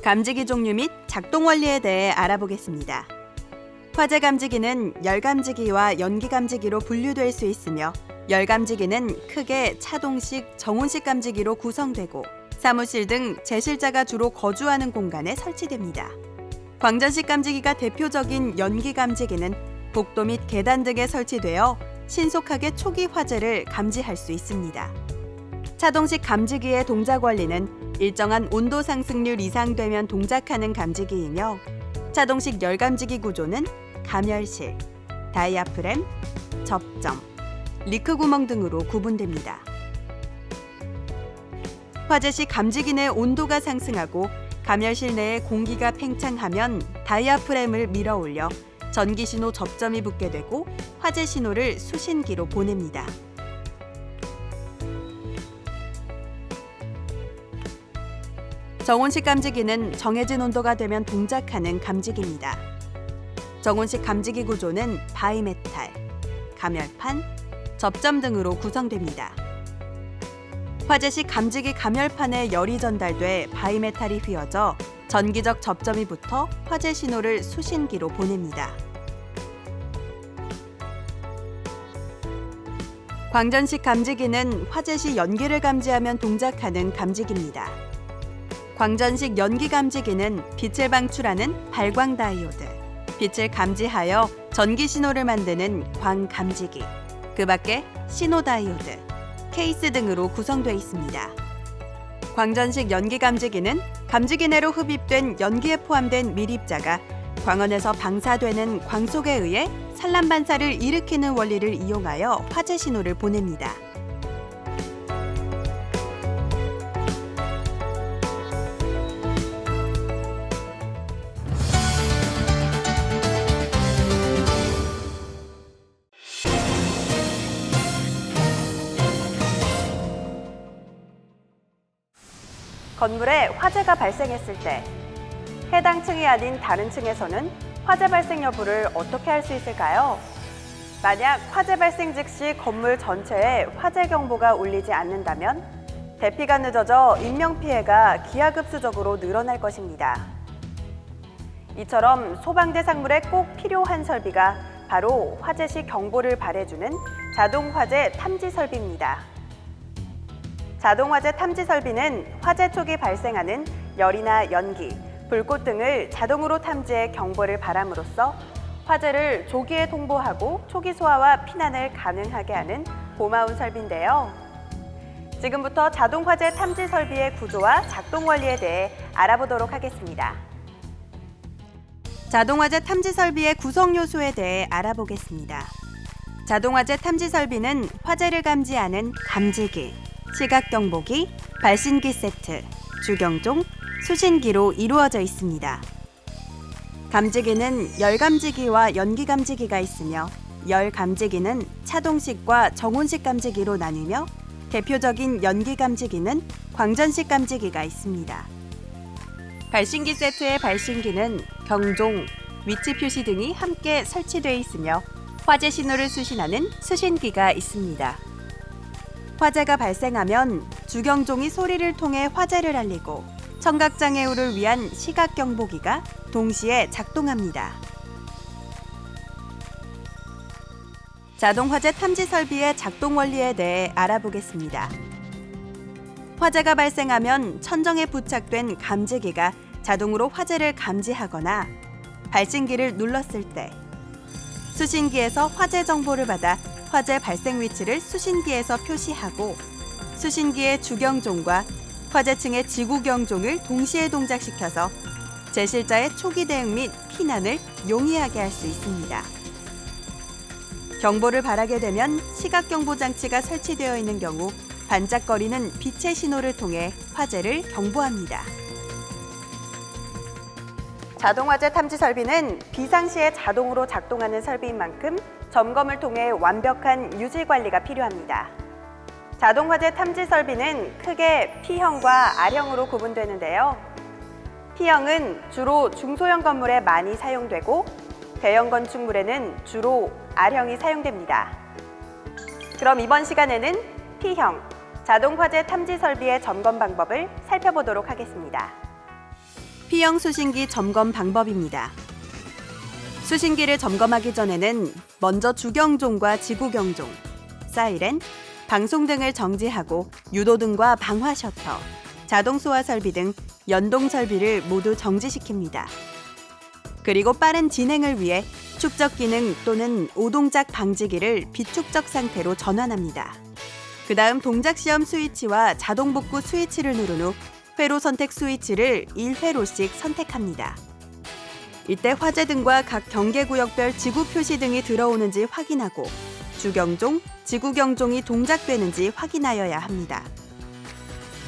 감지기 종류 및 작동 원리에 대해 알아보겠습니다. 화재 감지기는 열 감지기와 연기 감지기로 분류될 수 있으며, 열 감지기는 크게 차동식, 정온식 감지기로 구성되고 사무실 등 제실자가 주로 거주하는 공간에 설치됩니다. 광전식 감지기가 대표적인 연기 감지기는 복도 및 계단 등에 설치되어 신속하게 초기 화재를 감지할 수 있습니다. 차동식 감지기의 동작 원리는 일정한 온도 상승률 이상 되면 동작하는 감지기이며, 차동식 열 감지기 구조는 가멸실, 다이아프램, 접점, 리크 구멍 등으로 구분됩니다. 화재 시 감지기 내 온도가 상승하고 가멸실 내에 공기가 팽창하면 다이아프램을 밀어 올려 전기 신호 접점이 붙게 되고 화재 신호를 수신기로 보냅니다. 정온식 감지기는 정해진 온도가 되면 동작하는 감지기입니다. 정온식 감지기 구조는 바이메탈, 가멸판, 접점 등으로 구성됩니다. 화재 시 감지기 가멸판에 열이 전달돼 바이메탈이 휘어져 전기적 접점이 붙어 화재 신호를 수신기로 보냅니다. 광전식 감지기는 화재 시 연기를 감지하면 동작하는 감지기입니다. 광전식 연기 감지기는 빛을 방출하는 발광 다이오드, 빛을 감지하여 전기 신호를 만드는 광 감지기, 그 밖에 신호 다이오드, 케이스 등으로 구성되어 있습니다. 광전식 연기 감지기는 감지기 내로 흡입된 연기에 포함된 밀입자가 광원에서 방사되는 광속에 의해 산란 반사를 일으키는 원리를 이용하여 화재 신호를 보냅니다. 건물에 화재가 발생했을 때 해당 층이 아닌 다른 층에서는 화재 발생 여부를 어떻게 알 수 있을까요? 만약 화재 발생 즉시 건물 전체에 화재 경보가 울리지 않는다면 대피가 늦어져 인명피해가 기하급수적으로 늘어날 것입니다. 이처럼 소방대 상물에 꼭 필요한 설비가 바로 화재 시 경보를 발해주는 자동화재 탐지 설비입니다. 자동화재 탐지 설비는 화재 초기 발생하는 열이나 연기, 불꽃 등을 자동으로 탐지해 경보를 발함으로써 화재를 조기에 통보하고 초기 소화와 피난을 가능하게 하는 고마운 설비인데요. 지금부터 자동화재 탐지 설비의 구조와 작동 원리에 대해 알아보도록 하겠습니다. 자동화재 탐지 설비의 구성 요소에 대해 알아보겠습니다. 자동화재 탐지 설비는 화재를 감지하는 감지기, 시각경보기, 발신기 세트, 주경종, 수신기로 이루어져 있습니다. 감지기는 열 감지기와 연기 감지기가 있으며, 열 감지기는 차동식과 정온식 감지기로 나뉘며, 대표적인 연기 감지기는 광전식 감지기가 있습니다. 발신기 세트의 발신기는 경종, 위치 표시 등이 함께 설치되어 있으며 화재 신호를 수신하는 수신기가 있습니다. 화재가 발생하면 주경종이 소리를 통해 화재를 알리고 청각장애우를 위한 시각경보기가 동시에 작동합니다. 자동화재 탐지 설비의 작동 원리에 대해 알아보겠습니다. 화재가 발생하면 천정에 부착된 감지기가 자동으로 화재를 감지하거나 발신기를 눌렀을 때 수신기에서 화재 정보를 받아 화재 발생 위치를 수신기에서 표시하고, 수신기의 주경종과 화재층의 지구경종을 동시에 동작시켜서 제실자의 초기 대응 및 피난을 용이하게 할 수 있습니다. 경보를 발하게 되면 시각경보 장치가 설치되어 있는 경우 반짝거리는 빛의 신호를 통해 화재를 경보합니다. 자동화재 탐지 설비는 비상시에 자동으로 작동하는 설비인 만큼 점검을 통해 완벽한 유지 관리가 필요합니다. 자동화재 탐지 설비는 크게 P형과 R형으로 구분되는데요. P형은 주로 중소형 건물에 많이 사용되고, 대형 건축물에는 주로 R형이 사용됩니다. 그럼 이번 시간에는 P형, 자동화재 탐지 설비의 점검 방법을 살펴보도록 하겠습니다. P형 수신기 점검 방법입니다. 수신기를 점검하기 전에는 먼저 주경종과 지구경종, 사이렌, 방송 등을 정지하고 유도등과 방화 셔터, 자동 소화 설비 등 연동 설비를 모두 정지시킵니다. 그리고 빠른 진행을 위해 축적 기능 또는 오동작 방지기를 비축적 상태로 전환합니다. 그 다음 동작 시험 스위치와 자동 복구 스위치를 누른 후 회로 선택 스위치를 1회로씩 선택합니다. 이때 화재등과 각 경계구역별 지구 표시 등이 들어오는지 확인하고 주경종, 지구경종이 동작되는지 확인하여야 합니다.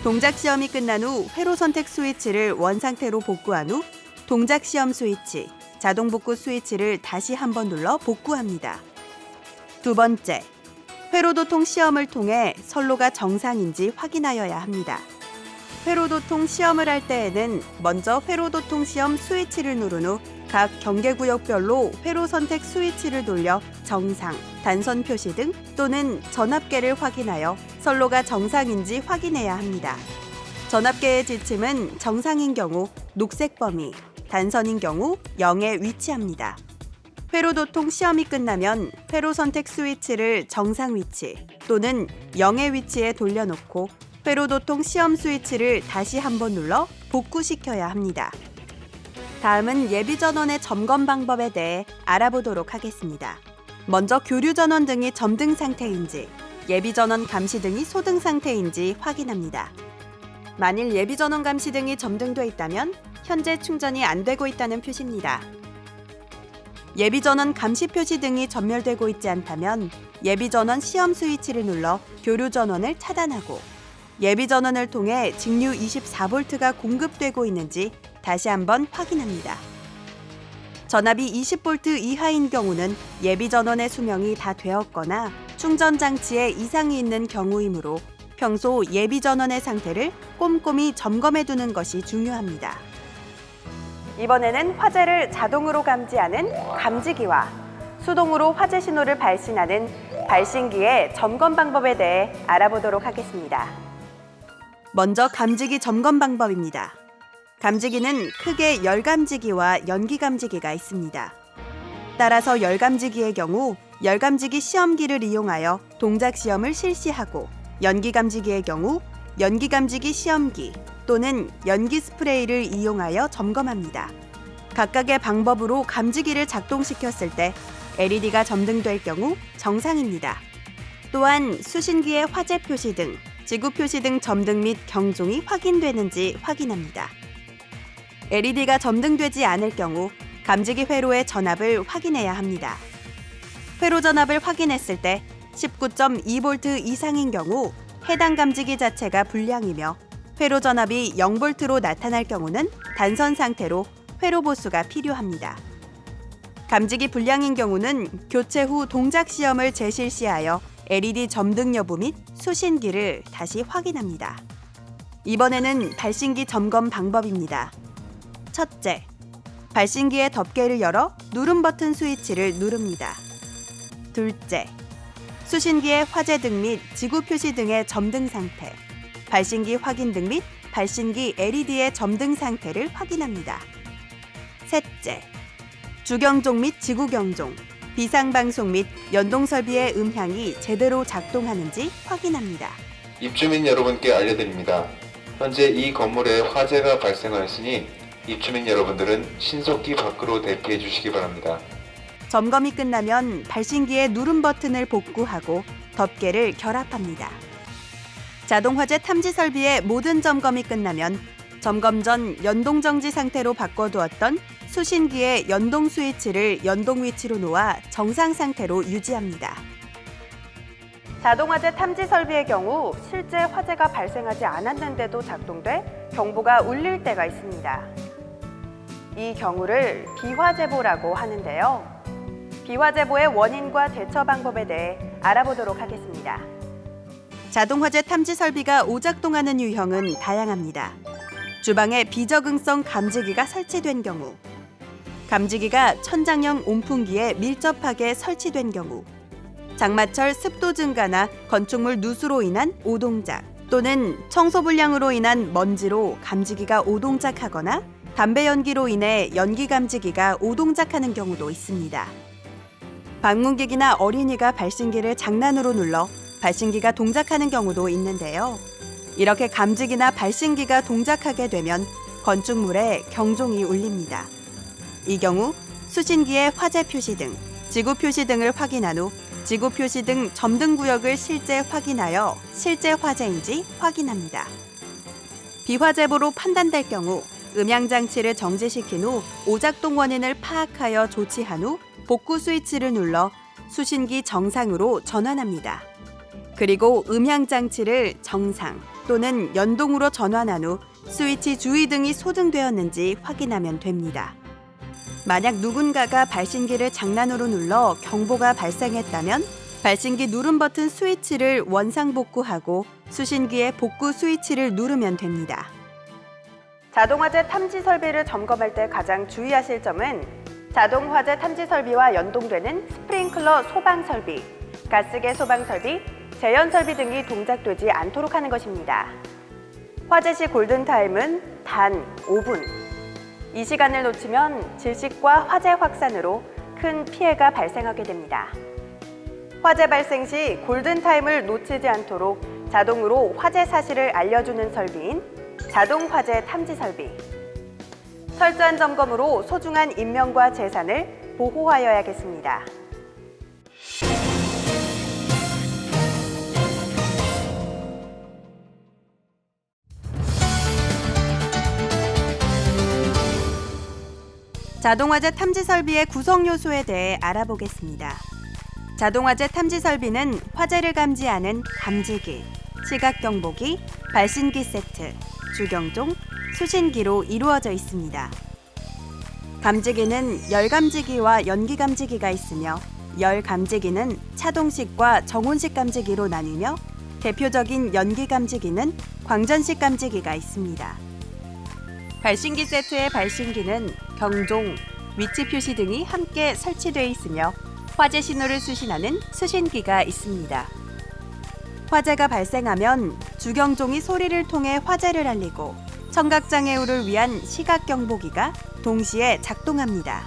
동작 시험이 끝난 후 회로 선택 스위치를 원상태로 복구한 후 동작 시험 스위치, 자동 복구 스위치를 다시 한번 눌러 복구합니다. 두 번째, 회로도통 시험을 통해 선로가 정상인지 확인하여야 합니다. 회로도통 시험을 할 때에는 먼저 회로도통 시험 스위치를 누른 후 각 경계구역별로 회로 선택 스위치를 돌려 정상, 단선 표시 등 또는 전압계를 확인하여 선로가 정상인지 확인해야 합니다. 전압계의 지침은 정상인 경우 녹색 범위, 단선인 경우 0에 위치합니다. 회로도통 시험이 끝나면 회로 선택 스위치를 정상 위치 또는 0의 위치에 돌려놓고 회로도통 시험 스위치를 다시 한번 눌러 복구시켜야 합니다. 다음은 예비전원의 점검 방법에 대해 알아보도록 하겠습니다. 먼저 교류전원 등이 점등 상태인지, 예비전원 감시 등이 소등 상태인지 확인합니다. 만일 예비전원 감시 등이 점등돼 있다면 현재 충전이 안 되고 있다는 표시입니다. 예비전원 감시 표시 등이 전멸되고 있지 않다면 예비전원 시험 스위치를 눌러 교류전원을 차단하고 예비전원을 통해 직류 24V가 공급되고 있는지 다시 한번 확인합니다. 전압이 20V 이하인 경우는 예비전원의 수명이 다 되었거나 충전 장치에 이상이 있는 경우이므로 평소 예비전원의 상태를 꼼꼼히 점검해 두는 것이 중요합니다. 이번에는 화재를 자동으로 감지하는 감지기와 수동으로 화재 신호를 발신하는 발신기의 점검 방법에 대해 알아보도록 하겠습니다. 먼저 감지기 점검 방법입니다. 감지기는 크게 열감지기와 연기감지기가 있습니다. 따라서 열감지기의 경우 열감지기 시험기를 이용하여 동작 시험을 실시하고 연기감지기의 경우 연기감지기 시험기 또는 연기 스프레이를 이용하여 점검합니다. 각각의 방법으로 감지기를 작동시켰을 때 LED가 점등될 경우 정상입니다. 또한 수신기의 화재 표시 등 지구 표시 등 점등 및 경종이 확인되는지 확인합니다. LED가 점등되지 않을 경우 감지기 회로의 전압을 확인해야 합니다. 회로 전압을 확인했을 때 19.2V 이상인 경우 해당 감지기 자체가 불량이며 회로 전압이 0V로 나타날 경우는 단선 상태로 회로 보수가 필요합니다. 감지기 불량인 경우는 교체 후 동작 시험을 재실시하여 LED 점등 여부 및 수신기를 다시 확인합니다. 이번에는 발신기 점검 방법입니다. 첫째, 발신기의 덮개를 열어 누름 버튼 스위치를 누릅니다. 둘째, 수신기의 화재등 및 지구 표시 등의 점등 상태, 발신기 확인 등 및 발신기 LED의 점등 상태를 확인합니다. 셋째, 주경종 및 지구경종, 비상방송 및 연동설비의 음향이 제대로 작동하는지 확인합니다. 입주민 여러분께 알려드립니다. 현재 이 건물에 화재가 발생하였으니 입주민 여러분들은 신속히 밖으로 대피해 주시기 바랍니다. 점검이 끝나면 발신기의 누름 버튼을 복구하고 덮개를 결합합니다. 자동화재 탐지 설비의 모든 점검이 끝나면 점검 전 연동 정지 상태로 바꿔두었던 수신기의 연동 스위치를 연동 위치로 놓아 정상 상태로 유지합니다. 자동화재 탐지 설비의 경우 실제 화재가 발생하지 않았는데도 작동돼 경보가 울릴 때가 있습니다. 이 경우를 비화재보라고 하는데요. 비화재보의 원인과 대처 방법에 대해 알아보도록 하겠습니다. 자동화재 탐지 설비가 오작동하는 유형은 다양합니다. 주방에 비적응성 감지기가 설치된 경우, 감지기가 천장형 온풍기에 밀접하게 설치된 경우, 장마철 습도 증가나 건축물 누수로 인한 오동작 또는 청소 불량으로 인한 먼지로 감지기가 오동작하거나 담배 연기로 인해 연기 감지기가 오동작하는 경우도 있습니다. 방문객이나 어린이가 발신기를 장난으로 눌러 발신기가 동작하는 경우도 있는데요. 이렇게 감지기나 발신기가 동작하게 되면 건축물에 경종이 울립니다. 이 경우 수신기의 화재 표시 등, 지구 표시 등을 확인한 후 지구 표시 등 점등 구역을 실제 확인하여 실제 화재인지 확인합니다. 비화재보로 판단될 경우 음향장치를 정지시킨 후 오작동 원인을 파악하여 조치한 후 복구 스위치를 눌러 수신기 정상으로 전환합니다. 그리고 음향장치를 정상 또는 연동으로 전환한 후 스위치 주의 등이 소등되었는지 확인하면 됩니다. 만약 누군가가 발신기를 장난으로 눌러 경보가 발생했다면 발신기 누름 버튼 스위치를 원상복구하고 수신기의 복구 스위치를 누르면 됩니다. 자동화재 탐지 설비를 점검할 때 가장 주의하실 점은 자동화재 탐지 설비와 연동되는 스프링클러 소방 설비, 가스계 소방 설비, 재현 설비 등이 동작되지 않도록 하는 것입니다. 화재 시 골든타임은 단 5분. 이 시간을 놓치면 질식과 화재 확산으로 큰 피해가 발생하게 됩니다. 화재 발생 시 골든타임을 놓치지 않도록 자동으로 화재 사실을 알려주는 설비인 자동 화재 탐지 설비. 철저한 점검으로 소중한 인명과 재산을 보호하여야겠습니다. 자동화재 탐지 설비의 구성 요소에 대해 알아보겠습니다. 자동화재 탐지 설비는 화재를 감지하는 감지기, 시각경보기, 발신기 세트, 주경종, 수신기로 이루어져 있습니다. 감지기는 열감지기와 연기감지기가 있으며 열감지기는 차동식과 정온식 감지기로 나뉘며 대표적인 연기감지기는 광전식 감지기가 있습니다. 발신기 세트의 발신기는 경종, 위치 표시 등이 함께 설치되어 있으며 화재 신호를 수신하는 수신기가 있습니다. 화재가 발생하면 주경종이 소리를 통해 화재를 알리고 청각장애우를 위한 시각경보기가 동시에 작동합니다.